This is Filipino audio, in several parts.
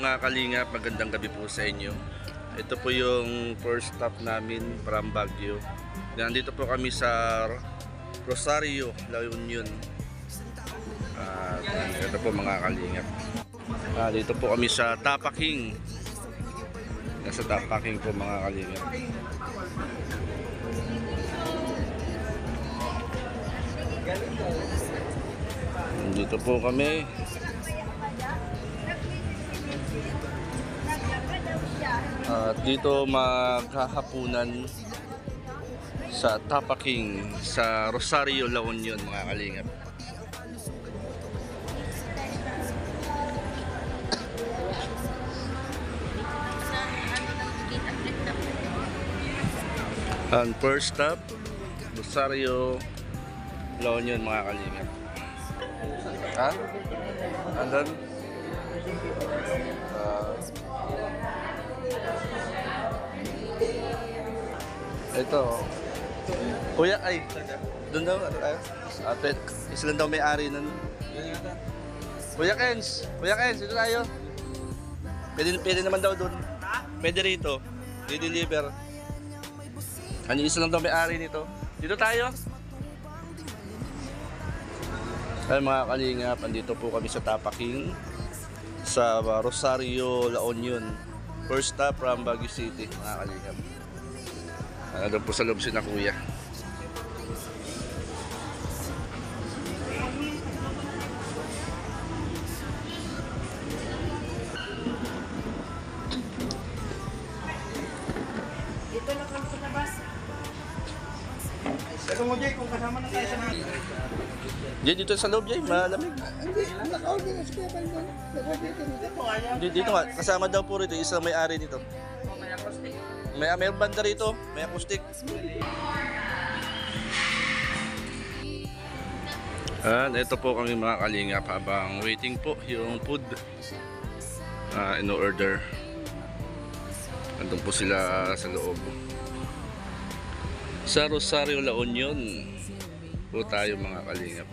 mga kalingap, magandang gabi po sa inyo. Ito po yung first stop namin from Baguio. Nandito po kami sa Rosario, La Union. Ito po mga kalingap. Dito po kami sa Tapaking. Nasa Tapaking po mga kalingap. Dito po kami. At dito maghahapunan sa Tapaking sa Rosario, La Union mga kalingap. And first stop Rosario, La Union mga kalingap. Andun? Ito. Kuya, ay. Doon daw, ano tayo? Isa lang daw may-ari nun. Kuya Kens, dito tayo. Pwede naman daw doon. Pwede rito. I-deliver. Ano, isa lang daw may-ari nito. Dito tayo. Ay mga kalingap, andito po kami sa Tapaking sa Rosario, La Union. First stop from Baguio City mga kalingap. Doon po sa loob si na kuya. Dito lang kami sa labas. Pero mo Jay, kung kasama na tayo sa natin. Diyan dito sa loob, Jay, malamig. Dito nga, kasama daw po rito, isang may-ari nito. May banda rito, may acoustic. Ito po kami mga kalingap habang waiting po yung food in order. Andun po sila sa loob. Sa Rosario, La Union po tayo mga kalingap.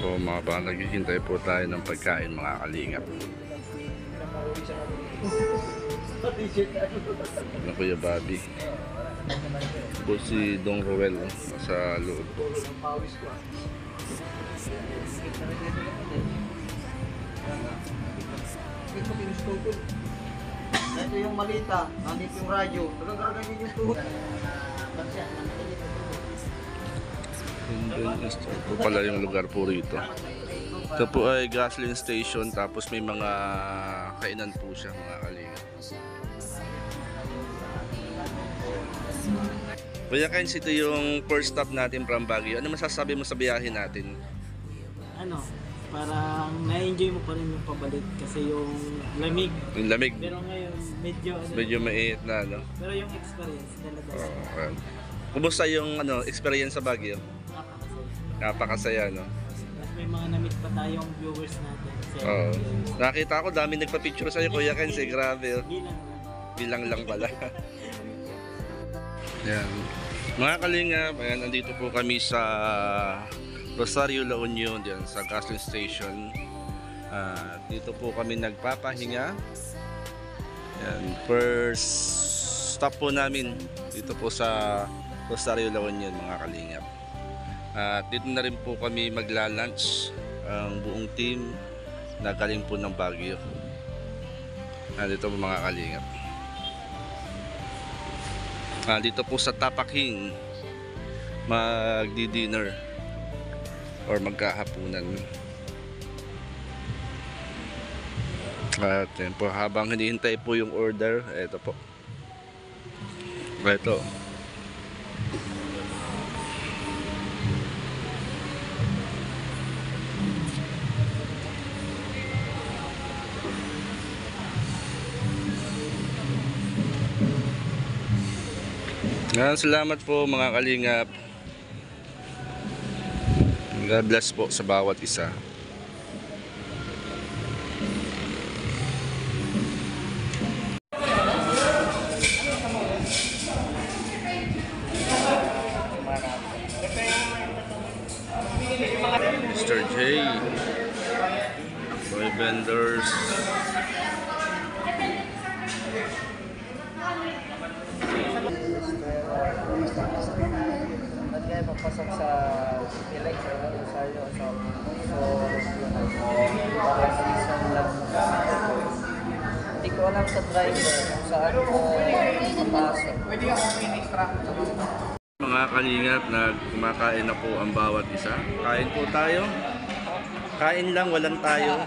Po mga ba, naghihintay po tayo ng pagkain mga kalingap. Ano Kuya Bobby? Po si Dong Roel sa loob. Ito yung malita, nandito yung radyo. Talagang yung tuhod. Ito pala yung lugar po rito. Ito po ay gasoline station, tapos may mga kainan po siya mga kalingap. Kuya Kens, ito yung first stop natin from Baguio. Ano masasabi mo sa biyahe natin? Ano, parang na-enjoy mo pa rin yung pabalik kasi yung lamig. Yung lamig. Pero ngayon, Medyo mainit na, no? Pero yung experience talaga. Kumusta yung experience sa Baguio? Napakasaya, no? Mas may mga na-meet pa tayong viewers natin. Oo. Nakita ko, dami nagpa-picture sa'yo, Kuya Kens, grabe. Bilang lang pala. Yan. Mga kalingap, ayan, nandito po kami sa Rosario, La Union, diyan sa gasoline station. Dito po kami nagpapahinga. Yan, first stop po namin dito po sa Rosario, La Union mga kalingap. At dito na rin po kami magla-lunch ang buong team na galing po ng Baguio. Dito po mga kalingap. Dito po sa Tapaking magdi-dinner or magkahapunan. At yun po, habang hinihintay po yung order, ito po. Ito. Salamat po mga kalingap. God bless po sa bawat isa. pasok sa Pilay, sa Rosario, sa season lang. Hindi ko alam sa driver kung saan ko papasok. Mga kalingap, kumakain na po ang bawat isa. Kain po tayo. Kain lang, walang tayo.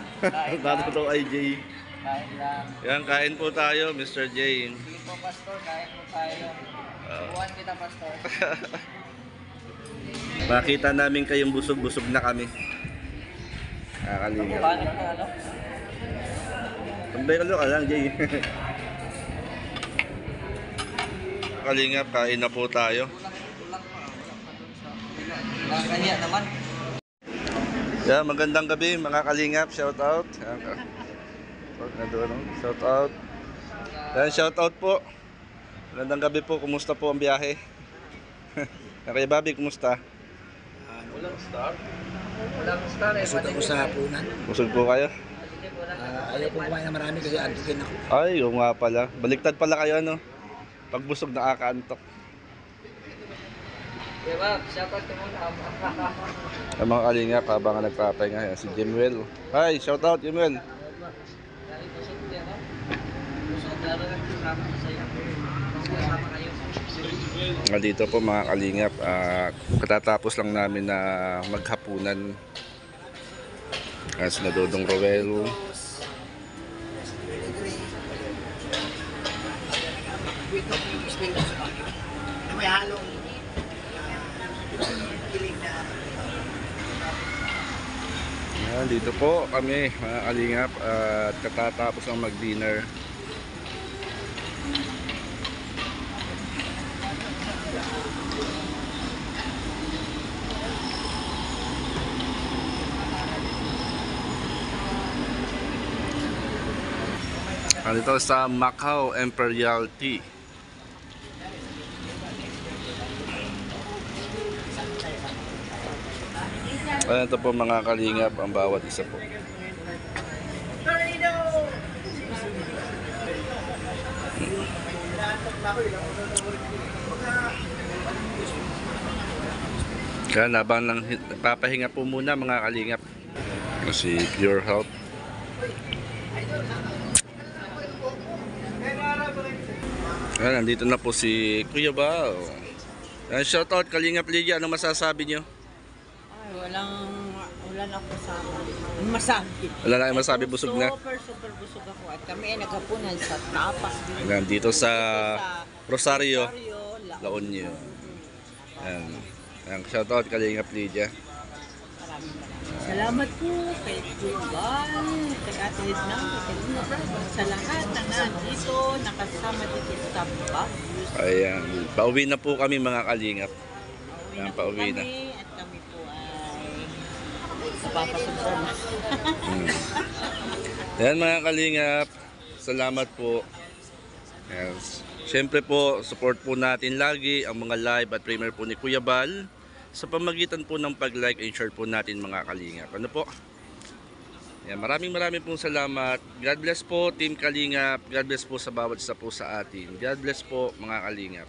Bago to ay Jay. Kain lang. Yan, kain po tayo, Mr. J. Sige po, Pastor, kain po tayo. Buwan kita, Pastor. Makita namin kayong busog-busog na kami. Kalingap. Paano na ano? Tambay ka lang, Jay. Kalingap, kain na po tayo. Nakakahiya naman. Yeah, magandang gabi mga kalingap, shout out. Shout out. Yan, shout out po. Magandang gabi po, kumusta po ang biyahe? Kaya Bobby, kumusta? Walang star eh. Busog ako sa hapunan. Busog po kayo? Ayaw ko kumain na marami kasi antukin ako. Ay, yung nga pala. Baliktad pala kayo, ano? Pag busog, nakakaantok. Diba? Shoutout ko muna. Ang mga kalingap, habang nagpapahinga, yan, si Jimwell. Hi, shout out, Jimwell. Dali po sa kuya, no? Gusto ko laro lang kasama ko sa'yo. Kasama kayo. Dito po mga kalingap, katatapos lang namin na maghapunan. Si Dodong Roel. May halong Yan, dito po kami mga kalingap at katatapos lang mag-dinner. Dito sa Macau Imperial Tea. Ayan, ito po mga kalingap ang bawat isa po. Kaya habang papahinga po muna mga kalingap. Si Pure Health. Ayan, nandito na po si Kuya Bao. Shoutout Kalingap Lydia, ano masasabi nyo? Ay, wala na ako masabi. Wala na kayong masabi, busog na. Super busog ako. At kami ay naghapunan sa tapas. Ayan, dito sa Rosario, La Laon. Union. Ayan. Ayan, shoutout Kalingap Lydia. Salamat po kay Kugal, kay Ate Edna, kay Luna, sa lahat na nandito, nakasama dito sa bus. Ayan, pauwi na po kami mga kalingap. Ayan, pauwi na. Kami, at kami po ay napapasubra na. Ayan mga kalingap, salamat po. Ayan. Siyempre po, support po natin lagi ang mga live at premiere po ni Kuya Bal sa pamagitan po ng pag-like and share po natin mga kalingap. Ano po? Ayan, maraming pong salamat. God bless po Team Kalingap. God bless po sa bawat isa po sa atin. God bless po mga kalingap.